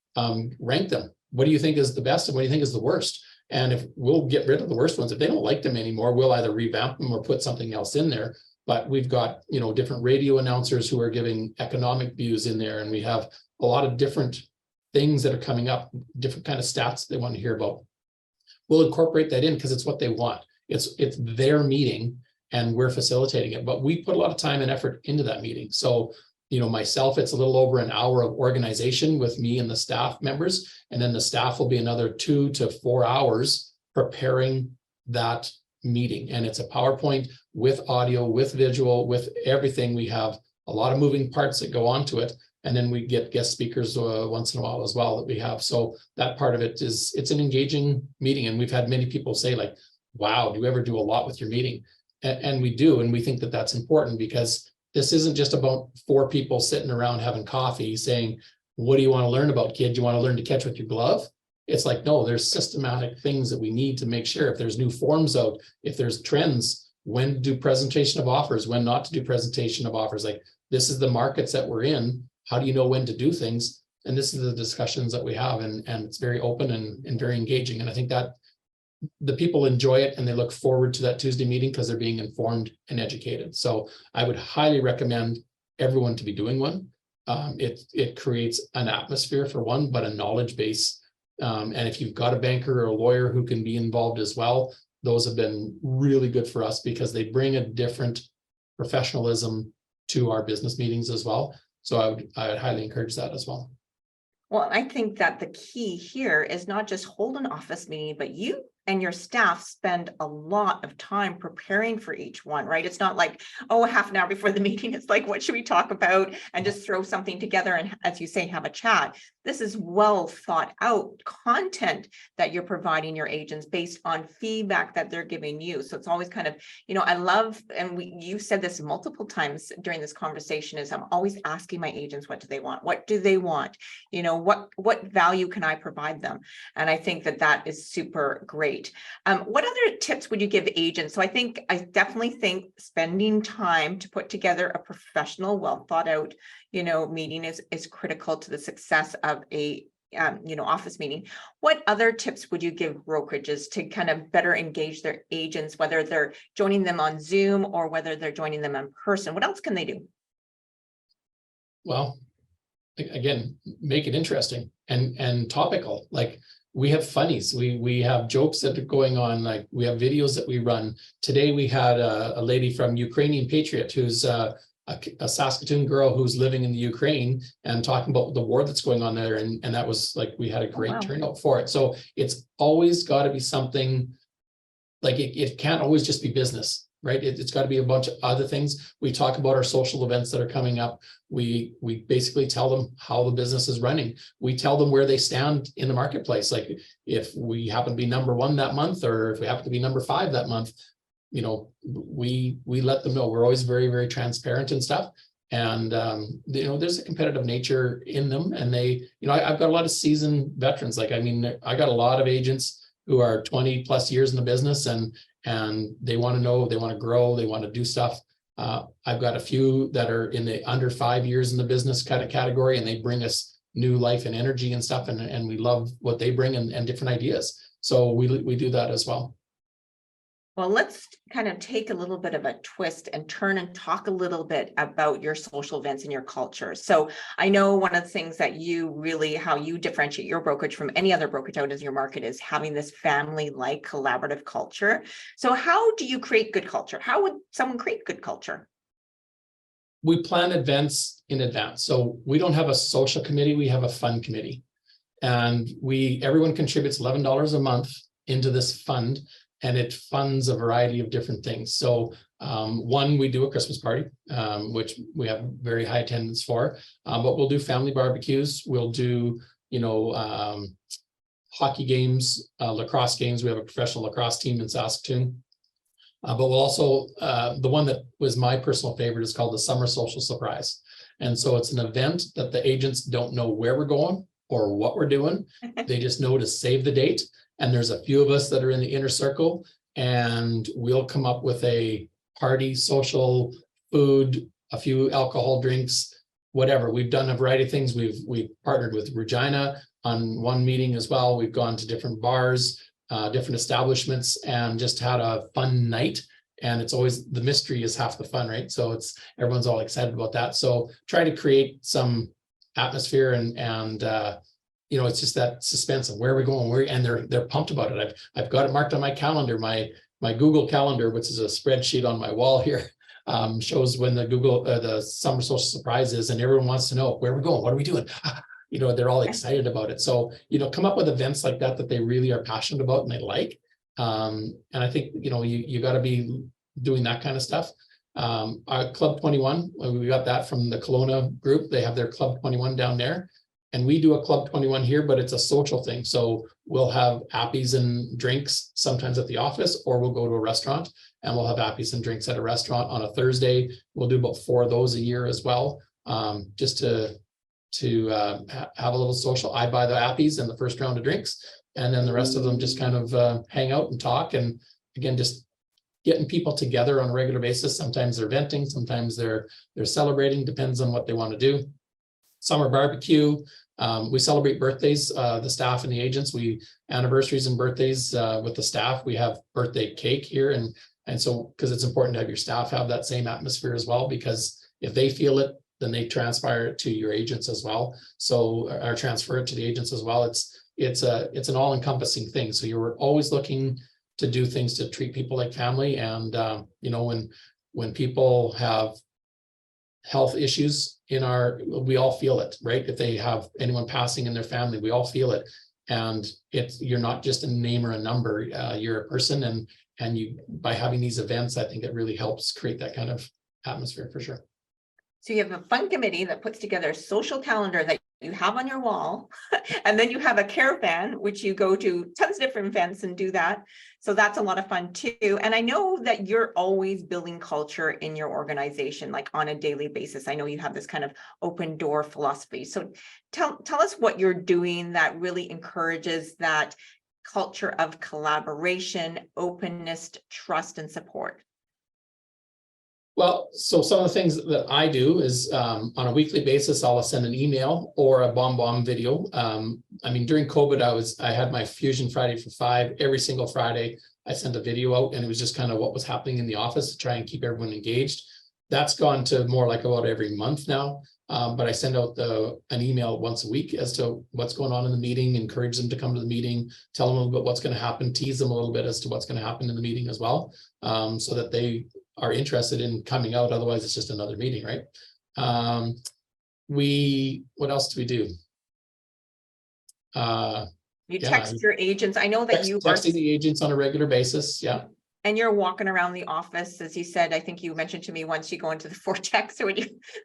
Speaker 2: rank them. What do you think is the best and what do you think is the worst? And if we'll get rid of the worst ones, if they don't like them anymore, we'll either revamp them or put something else in there. But we've got, you know, different radio announcers who are giving economic views in there. And we have a lot of different things that are coming up, different kind of stats they want to hear about. We'll incorporate that in because it's what they want. It's their meeting and we're facilitating it, but we put a lot of time and effort into that meeting. So, you know, myself, it's a little over an hour of organization with me and the staff members. And then the staff will be another 2 to 4 hours preparing that meeting. And it's a PowerPoint with audio, with visual, with everything. We have a lot of moving parts that go onto it. And then we get guest speakers once in a while as well that we have. So that part of it it's an engaging meeting. And we've had many people say like, wow, do you ever do a lot with your meeting? And we do. And we think that that's important because This isn't just about 4 people sitting around having coffee saying, what do you want to learn about, kid? You want to learn to catch with your glove? It's like, no, there's systematic things that we need to make sure. If there's new forms out, if there's trends, when to do presentation of offers, when not to do presentation of offers. Like, this is the markets that we're in. How do you know when to do things? And this is the discussions that we have, and it's very open and very engaging. And I think that the people enjoy it and they look forward to that Tuesday meeting because they're being informed and educated. So I would highly recommend everyone to be doing one. It creates an atmosphere for one, but a knowledge base. And if you've got a banker or a lawyer who can be involved as well, those have been really good for us because they bring a different professionalism to our business meetings as well. So I would highly encourage that as well.
Speaker 1: Well, I think that the key here is not just hold an office meeting, but you and your staff spend a lot of time preparing for each one, right? It's not like, oh, half an hour before the meeting, it's like, what should we talk about? And just throw something together and, as you say, have a chat. This is well thought out content that you're providing your agents based on feedback that they're giving you. So it's always kind of, I love, and you said this multiple times during this conversation, is I'm always asking my agents, what do they want? What do they want? What value can I provide them? And I think that is super great. What other tips would you give agents? So I definitely think spending time to put together a professional, well thought out, meeting is critical to the success of a office meeting. What other tips would you give brokerages to kind of better engage their agents, whether they're joining them on Zoom or whether they're joining them in person? What else can they do?
Speaker 2: Well, again, make it interesting and topical. Like, we have funnies, we have jokes that are going on, like we have videos that we run. Today we had a lady from Ukrainian Patriot who's a Saskatoon girl who's living in the Ukraine and talking about the war that's going on there. And that was like, we had a great turnout for it. So it's always got to be something, like it can't always just be business, right? It's got to be a bunch of other things. We talk about our social events that are coming up. We basically tell them how the business is running. We tell them where they stand in the marketplace. Like, if we happen to be number 1 that month, or if we happen to be number 5 that month, we let them know. We're always very, very transparent and stuff. And, there's a competitive nature in them. And they, I've got a lot of seasoned veterans. Like, I got a lot of agents who are 20 plus years in the business, and they want to know, they want to grow, they want to do stuff. I've got a few that are in the under 5 years in the business kind of category, and they bring us new life and energy and stuff. And we love what they bring and different ideas. So we do that as well.
Speaker 1: Well, let's kind of take a little bit of a twist and turn and talk a little bit about your social events and your culture. So I know one of the things that how you differentiate your brokerage from any other brokerage out in your market is having this family-like collaborative culture. So how do you create good culture? How would someone create good culture?
Speaker 2: We plan events in advance. So we don't have a social committee, we have a fun committee. And everyone contributes $11 a month into this fund, and it funds a variety of different things. So one, we do a Christmas party, which we have very high attendance for, but we'll do family barbecues. We'll do, hockey games, lacrosse games. We have a professional lacrosse team in Saskatoon. But we'll also, the one that was my personal favorite is called the Summer Social Surprise. And so it's an event that the agents don't know where we're going or what we're doing. They just know to save the date. And there's a few of us that are in the inner circle, and we'll come up with a party, social, food, a few alcohol drinks, whatever. We've done a variety of things. We've partnered with Regina on one meeting as well. We've gone to different bars, different establishments, and just had a fun night. And it's always, the mystery is half the fun, right? So everyone's all excited about that. So try to create some atmosphere and it's just that suspense of where we're going, and they're pumped about it. I've got it marked on my calendar, my Google Calendar, which is a spreadsheet on my wall here, shows when the Summer Social Surprise is, and everyone wants to know where we're going, what are we doing? They're all excited about it. So, come up with events like that they really are passionate about and they like. And I think, you got to be doing that kind of stuff. Our Club 21, we got that from the Kelowna group. They have their Club 21 down there. And we do a Club 21 here, but it's a social thing. So we'll have appies and drinks sometimes at the office, or we'll go to a restaurant and we'll have appies and drinks at a restaurant on a Thursday. We'll do about 4 of those a year as well, just to have a little social. I buy the appies and the first round of drinks, and then the rest of them just kind of hang out and talk. And again, just getting people together on a regular basis. Sometimes they're venting, sometimes they're celebrating, depends on what they want to do. Summer barbecue. We celebrate birthdays, the staff and the agents. We anniversaries and birthdays with the staff. We have birthday cake here, and so because it's important to have your staff have that same atmosphere as well, because if they feel it, then they transpire it to your agents as well. So or transfer it to the agents as well. It's an all-encompassing thing. So you're always looking to do things to treat people like family. And you know, when people have health issues we all feel it, right? If they have anyone passing in their family, we all feel it. And you're not just a name or a number, you're a person. And you, by having these events, I think it really helps create that kind of atmosphere for sure.
Speaker 1: So you have a fun committee that puts together a social calendar that you have on your wall, and then you have a caravan, which you go to tons of different events and do that. So that's a lot of fun too. And I know that you're always building culture in your organization, like on a daily basis. I know you have this kind of open door philosophy. So tell us what you're doing that really encourages that culture of collaboration, openness, trust, and support.
Speaker 2: Well, so some of the things that I do is on a weekly basis, I'll send an email or a bomb video. I mean, during COVID, I had my Fusion Friday for 5 every single Friday. I sent a video out, and it was just kind of what was happening in the office to try and keep everyone engaged. That's gone to more like about every month now. But I send out an email once a week as to what's going on in the meeting, encourage them to come to the meeting, tell them a little bit what's going to happen, tease them a little bit as to what's going to happen in the meeting as well, so that they are interested in coming out. Otherwise, it's just another meeting, right? What else do we do?
Speaker 1: You text your agents. I know that you
Speaker 2: texting the agents on a regular basis. Yeah.
Speaker 1: And you're walking around the office, as you said. I think you mentioned to me once you go into the vortex, or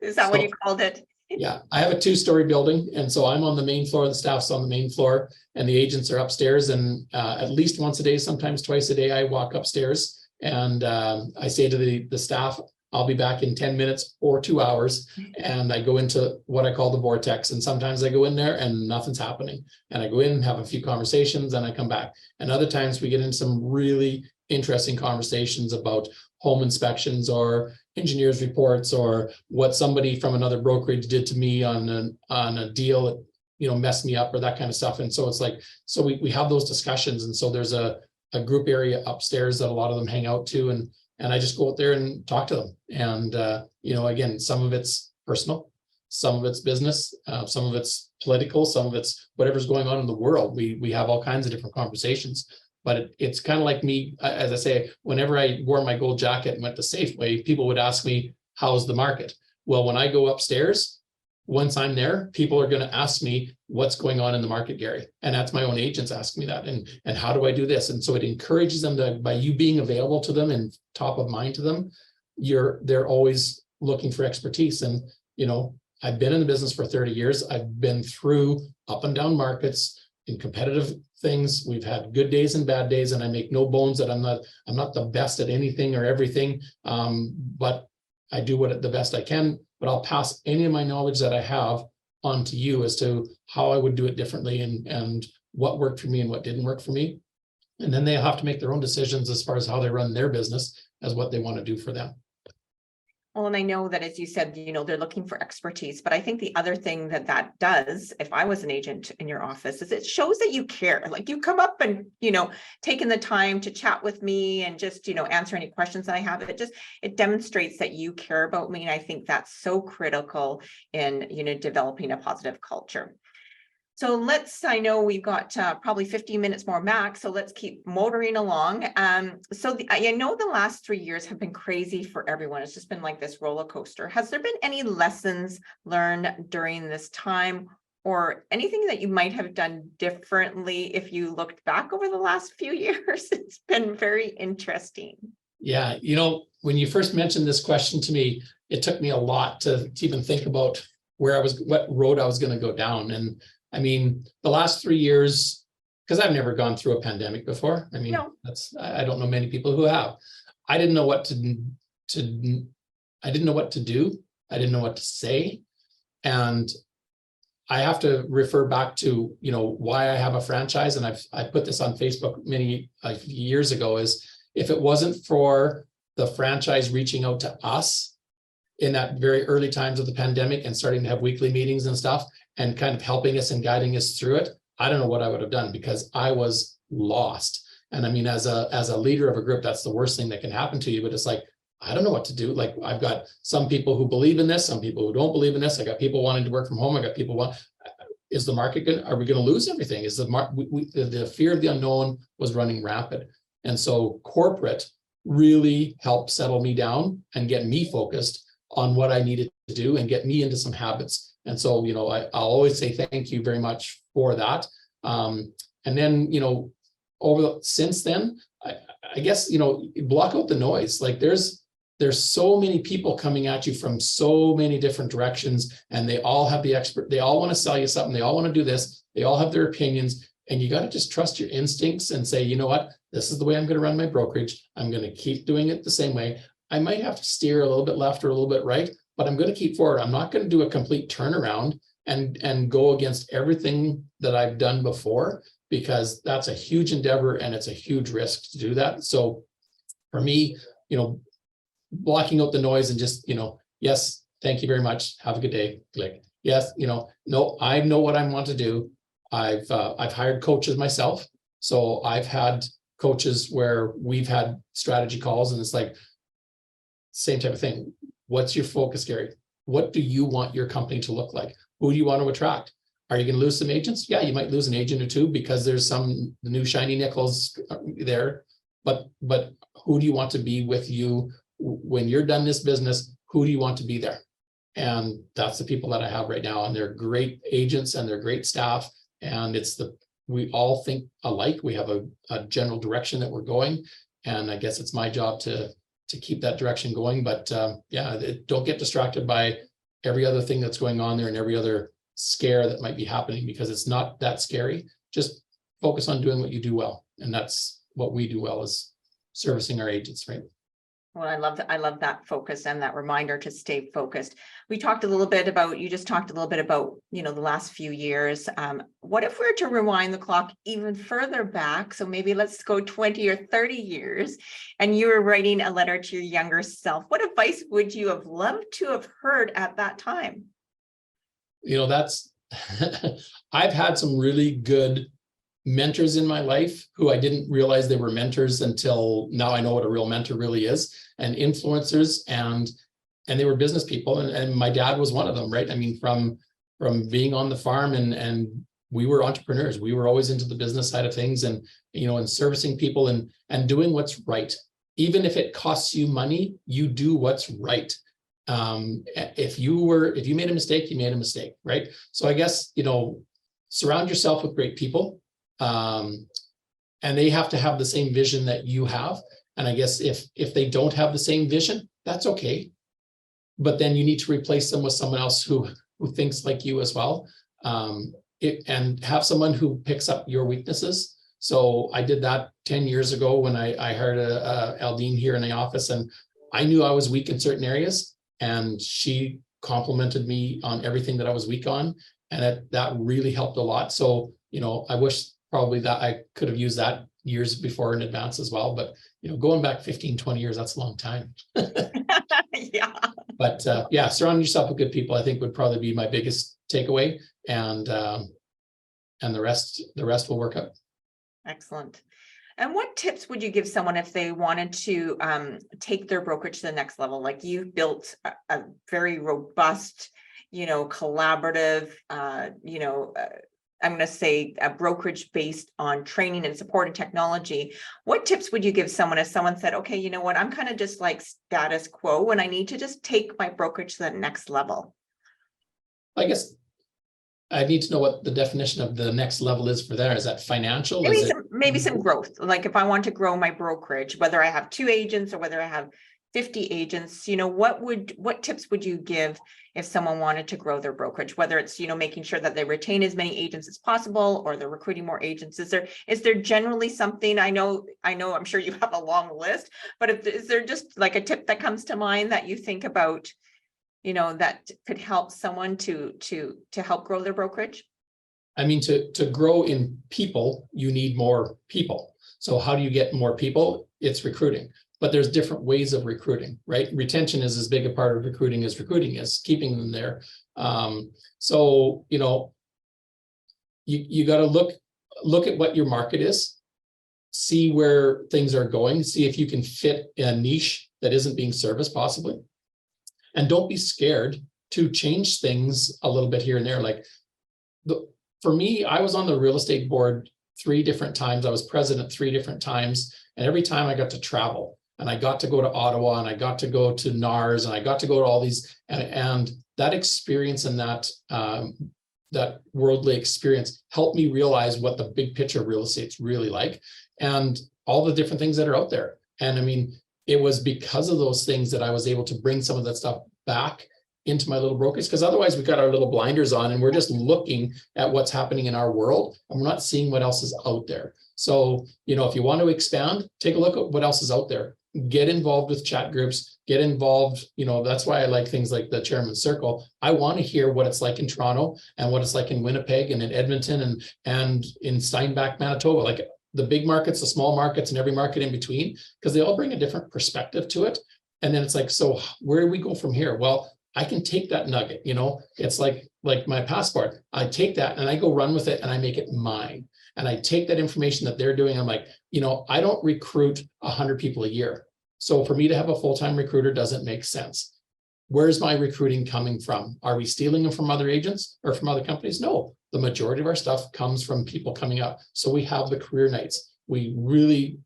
Speaker 1: is that what you called it?
Speaker 2: Yeah, I have a 2-story building, and so I'm on the main floor. The staff's on the main floor, and the agents are upstairs. And at least once a day, sometimes twice a day, I walk upstairs, and I say to the staff, I'll be back in 10 minutes or 2 hours. And I go into what I call the vortex. And sometimes I go in there and nothing's happening. And I go in, have a few conversations, and I come back. And other times we get into some really interesting conversations about home inspections or engineers reports, or what somebody from another brokerage did to me on a deal that, you know, messed me up, or that kind of stuff. And so it's like, so we have those discussions. And so there's a group area upstairs that a lot of them hang out to, and I just go out there and talk to them. And you know, again, some of it's personal, some of it's business, some of it's political, some of it's whatever's going on in the world. We have all kinds of different conversations. But it's kind of like me, as I say, whenever I wore my gold jacket and went to Safeway, people would ask me, how's the market? Well, when I go upstairs, once I'm there, people are going to ask me what's going on in the market, Gary. And that's my own agents asking me that. And how do I do this? And so it encourages them to, by you being available to them and top of mind to them, they're always looking for expertise. And, you know, I've been in the business for 30 years. I've been through up and down markets in competitive things. We've had good days and bad days, and I make no bones that I'm not the best at anything or everything. But I do the best I can, but I'll pass any of my knowledge that I have on to you as to how I would do it differently, and what worked for me and what didn't work for me. And then they'll have to make their own decisions as far as how they run their business, as what they want to do for them.
Speaker 1: Well, and I know that, as you said, you know, they're looking for expertise, but I think the other thing that does, if I was an agent in your office, is it shows that you care. Like, you come up and, you know, taking the time to chat with me and just, you know, answer any questions that I have. It demonstrates that you care about me. And I think that's so critical in, you know, developing a positive culture. So I know we've got probably 15 minutes more max, so let's keep motoring along. I know the last 3 years have been crazy for everyone. It's just been like this roller coaster. Has there been any lessons learned during this time, or anything that you might have done differently if you looked back over the last few years? It's been very interesting.
Speaker 2: Yeah, you know, when you first mentioned this question to me, it took me a lot to even think about what road I was going to go down. And I mean, the last 3 years, because I've never gone through a pandemic before. I mean,
Speaker 1: No.
Speaker 2: I don't know many people who have. I didn't know what to I didn't know what to do. I didn't know what to say. And I have to refer back to, why I have a franchise. And I put this on Facebook many years ago, is if it wasn't for the franchise reaching out to us in that very early times of the pandemic and starting to have weekly meetings and stuff and kind of helping us and guiding us through it, I don't know what I would have done, because I was lost. And I mean, as a leader of a group, that's the worst thing that can happen to you. But it's like, I don't know what to do. Like, I've got some people who believe in this, some people who don't believe in this. I got people wanting to work from home. I got people is the market going? Are we going to lose everything? Is the fear of the unknown was running rapid. And so corporate really helped settle me down and get me focused on what I needed to do and get me into some habits. And so, I'll always say thank you very much for that. And then, since then, I guess, block out the noise. Like there's so many people coming at you from so many different directions, and they all have they all want to sell you something. They all want to do this. They all have their opinions, and you got to just trust your instincts and say, you know what, this is the way I'm going to run my brokerage. I'm going to keep doing it the same way. I might have to steer a little bit left or a little bit right, but I'm going to keep forward. I'm not going to do a complete turnaround and go against everything that I've done before, because that's a huge endeavor and it's a huge risk to do that. So for me, blocking out the noise and just, yes, thank you very much. Have a good day. Click. Yes, no, I know what I want to do. I've hired coaches myself. So I've had coaches where we've had strategy calls, and it's like, same type of thing. What's your focus, Gary? What do you want your company to look like? Who do you want to attract? Are you going to lose some agents? Yeah, you might lose an agent or two because there's some new shiny nickels there. But who do you want to be with you when you're done this business? Who do you want to be there? And that's the people that I have right now. And they're great agents and they're great staff. And we all think alike. We have a general direction that we're going. And I guess it's my job to keep that direction going. But don't get distracted by every other thing that's going on there and every other scare that might be happening, because it's not that scary. Just focus on doing what you do well. And that's what we do well, is servicing our agents, right?
Speaker 1: Well, I love that focus and that reminder to stay focused. You just talked a little bit about, the last few years. What if we were to rewind the clock even further back? So maybe let's go 20 or 30 years, and you were writing a letter to your younger self. What advice would you have loved to have heard at that time?
Speaker 2: That's, I've had some really good mentors in my life who I didn't realize they were mentors until now. I know what a real mentor really is, and influencers, and they were business people. And my dad was one of them, right? I mean, from being on the farm and we were entrepreneurs. We were always into the business side of things, and, and servicing people and doing what's right. Even if it costs you money, you do what's right. If you made a mistake, you made a mistake, right? So I guess, surround yourself with great people. And they have to have the same vision that you have. And I guess if they don't have the same vision, that's okay. But then you need to replace them with someone else who thinks like you as well. And have someone who picks up your weaknesses. So I did that 10 years ago when I hired Aldine here in the office, and I knew I was weak in certain areas, and she complimented me on everything that I was weak on. And that really helped a lot. So, I wish probably that I could have used that years before in advance as well. But, going back 15, 20 years, that's a long time.
Speaker 1: Yeah.
Speaker 2: But surround yourself with good people, I think, would probably be my biggest takeaway. And the rest will work out.
Speaker 1: Excellent. And what tips would you give someone if they wanted to take their brokerage to the next level? Like, you've built a very robust, collaborative, I'm going to say a brokerage based on training and support and technology. What tips would you give someone if someone said, okay, you know what, I'm kind of just like status quo and I need to just take my brokerage to the next level?
Speaker 2: I guess I need to know what the definition of the next level is for there. Is that financial?
Speaker 1: Maybe some growth. Like, if I want to grow my brokerage, whether I have 2 agents or whether I have 50 agents, what tips would you give if someone wanted to grow their brokerage, whether it's, making sure that they retain as many agents as possible, or they're recruiting more agents? Is there generally something, I'm sure you have a long list, but is there just like a tip that comes to mind that you think about, that could help someone to help grow their brokerage?
Speaker 2: I mean, to grow in people, you need more people. So how do you get more people? It's recruiting. But there's different ways of recruiting, right? Retention is as big a part of recruiting as keeping them there. So, you got to look at what your market is, see where things are going, see if you can fit a niche that isn't being serviced possibly. And don't be scared to change things a little bit here and there. Like for me, I was on the real estate board 3 different times. I was president 3 different times. And every time I got to travel. And I got to go to Ottawa, and I got to go to NARS, and I got to go to all these, and that experience and that worldly experience helped me realize what the big picture of real estate's really like, and all the different things that are out there. And I mean, it was because of those things that I was able to bring some of that stuff back into my little brokerage, because otherwise we've got our little blinders on and we're just looking at what's happening in our world and we're not seeing what else is out there. So, if you want to expand, take a look at what else is out there. Get involved with chat groups, get involved. That's why I like things like the Chairman's Circle. I want to hear what it's like in Toronto and what it's like in Winnipeg and in Edmonton and in Steinbach, Manitoba, like the big markets, the small markets, and every market in between, because they all bring a different perspective to it. And then it's like, so where do we go from here? Well, I can take that nugget, it's like my passport. I take that and I go run with it and I make it mine. And I take that information that they're doing. I'm like, I don't recruit 100 people a year. So for me to have a full-time recruiter doesn't make sense. Where's my recruiting coming from? Are we stealing them from other agents or from other companies? No, the majority of our stuff comes from people coming up. So we have the career nights. We really,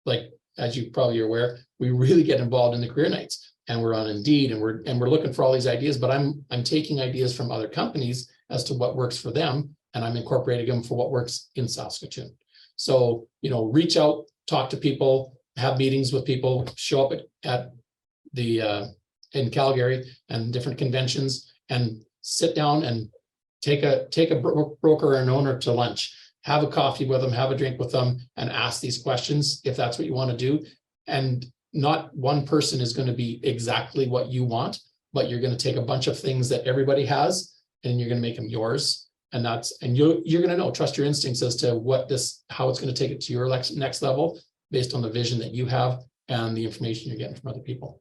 Speaker 2: like, as you probably are aware, we really get involved in the career nights. And we're on Indeed, and we're looking for all these ideas, but I'm taking ideas from other companies as to what works for them, and I'm incorporating them for what works in Saskatoon. So, reach out, talk to people, have meetings with people, show up at the in Calgary and different conventions, and sit down and take a broker or an owner to lunch, have a coffee with them, have a drink with them, and ask these questions if that's what you want to do. And not one person is going to be exactly what you want, but you're going to take a bunch of things that everybody has and you're going to make them yours. And you're going to know, trust your instincts as to how it's going to take it to your next level based on the vision that you have and the information you're getting from other people.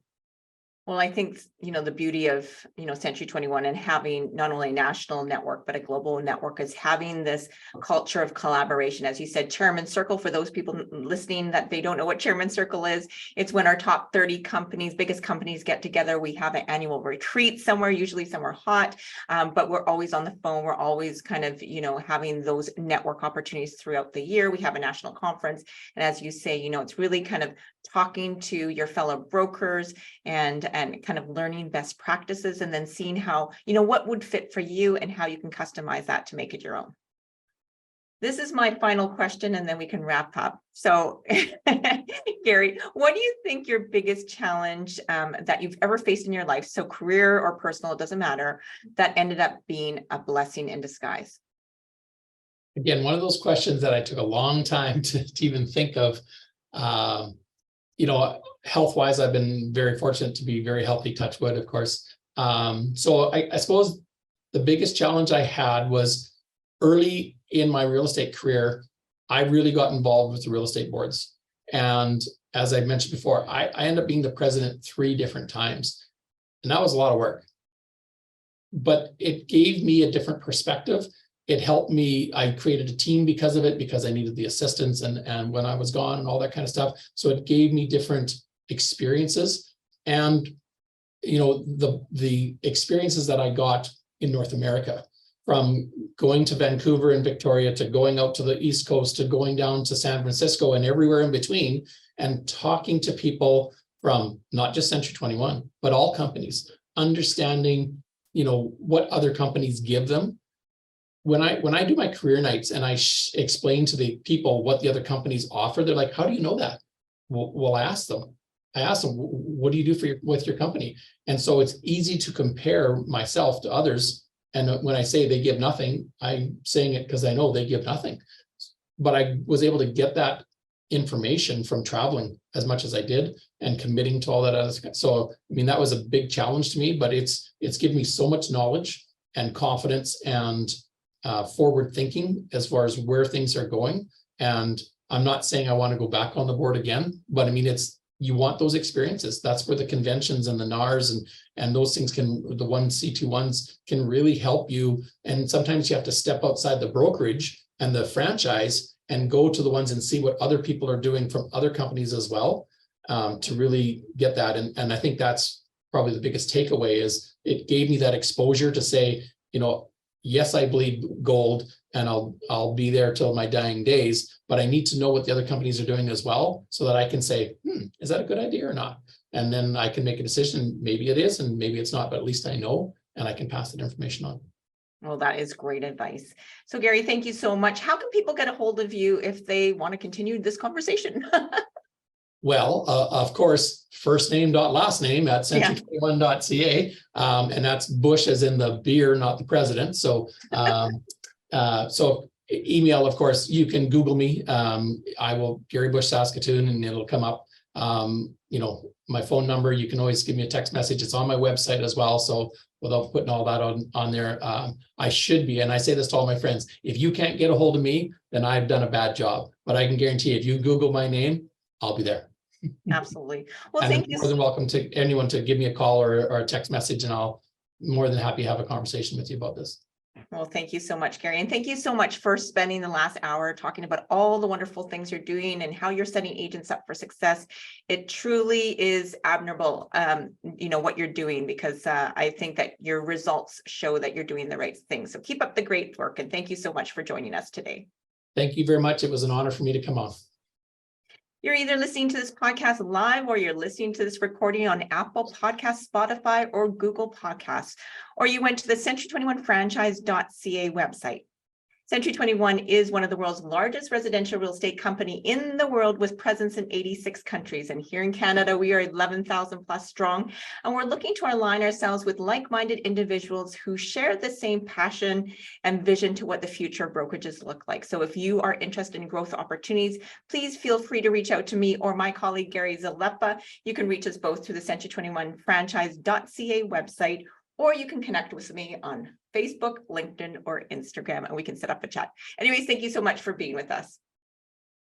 Speaker 1: Well, I think, the beauty of, Century 21 and having not only a national network, but a global network is having this culture of collaboration. As you said, Chairman's Circle, for those people listening that they don't know what Chairman's Circle is, it's when our top 30 companies, biggest companies get together. We have an annual retreat somewhere, usually somewhere hot, but we're always on the phone. We're always kind of, having those network opportunities throughout the year. We have a national conference. And as you say, it's really kind of talking to your fellow brokers and kind of learning best practices, and then seeing how, what would fit for you and how you can customize that to make it your own. This is my final question, and then we can wrap up. So, Gary, what do you think your biggest challenge that you've ever faced in your life, so career or personal, it doesn't matter, that ended up being a blessing in disguise?
Speaker 2: Again, one of those questions that I took a long time to even think of. Health-wise, I've been very fortunate to be very healthy, touch wood, of course. So I suppose the biggest challenge I had was early in my real estate career, I really got involved with the real estate boards. And as I mentioned before, I ended up being the president 3 different times. And that was a lot of work. But it gave me a different perspective. It helped me. I created a team because of it, because I needed the assistance and when I was gone and all that kind of stuff. So it gave me different experiences, and the experiences that I got in North America, from going to Vancouver and Victoria to going out to the East Coast to going down to San Francisco and everywhere in between, and talking to people from not just Century 21, but all companies, understanding, what other companies give them. When I do my career nights and I explain to the people what the other companies offer, they're like, how do you know that? We'll ask them. I asked them, what do you do with your company? And so it's easy to compare myself to others. And when I say they give nothing, I'm saying it because I know they give nothing. But I was able to get that information from traveling as much as I did and committing to all that other stuff. So, I mean, that was a big challenge to me, but it's given me so much knowledge and confidence and forward thinking as far as where things are going. And I'm not saying I want to go back on the board again, but I mean, you want those experiences. That's where the conventions and the NARs and those things the 1C21s can really help you. And sometimes you have to step outside the brokerage and the franchise and go to the ones and see what other people are doing from other companies as well, to really get that. And I think that's probably the biggest takeaway is it gave me that exposure to say, yes, I bleed gold and I'll be there till my dying days, but I need to know what the other companies are doing as well, so that I can say, is that a good idea or not? And then I can make a decision. Maybe it is, and maybe it's not, but at least I know, and I can pass that information on.
Speaker 1: Well, that is great advice. So Gary, thank you so much. How can people get a hold of you if they want to continue this conversation?
Speaker 2: Well, of course, first name dot last name at C21.ca. And that's Busch as in the beer, not the president. So, so email, of course, you can Google me. I will Gary Busch Saskatoon, and it'll come up. My phone number, you can always give me a text message. It's on my website as well. So without putting all that on there, I should be. And I say this to all my friends, if you can't get a hold of me, then I've done a bad job. But I can guarantee if you Google my name, I'll be there.
Speaker 1: Absolutely. Well,
Speaker 2: and
Speaker 1: thank you.
Speaker 2: More than welcome to anyone to give me a call or a text message, and I'll more than happy to have a conversation with you about this.
Speaker 1: Well, thank you so much, Gary. And thank you so much for spending the last hour talking about all the wonderful things you're doing and how you're setting agents up for success. It truly is admirable, what you're doing, because I think that your results show that you're doing the right thing. So keep up the great work. And thank you so much for joining us today.
Speaker 2: Thank you very much. It was an honor for me to come on.
Speaker 1: You're either listening to this podcast live or you're listening to this recording on Apple Podcasts, Spotify, or Google Podcasts, or you went to the C21Franchise.ca website. Century 21 is one of the world's largest residential real estate company in the world, with presence in 86 countries. And here in Canada, we are 11,000 plus strong. And we're looking to align ourselves with like-minded individuals who share the same passion and vision to what the future of brokerages look like. So if you are interested in growth opportunities, please feel free to reach out to me or my colleague, Gary Zalepa. You can reach us both through the Century21Franchise.ca website, or you can connect with me on Facebook, LinkedIn, or Instagram, and we can set up a chat. Anyways, thank you so much for being with us.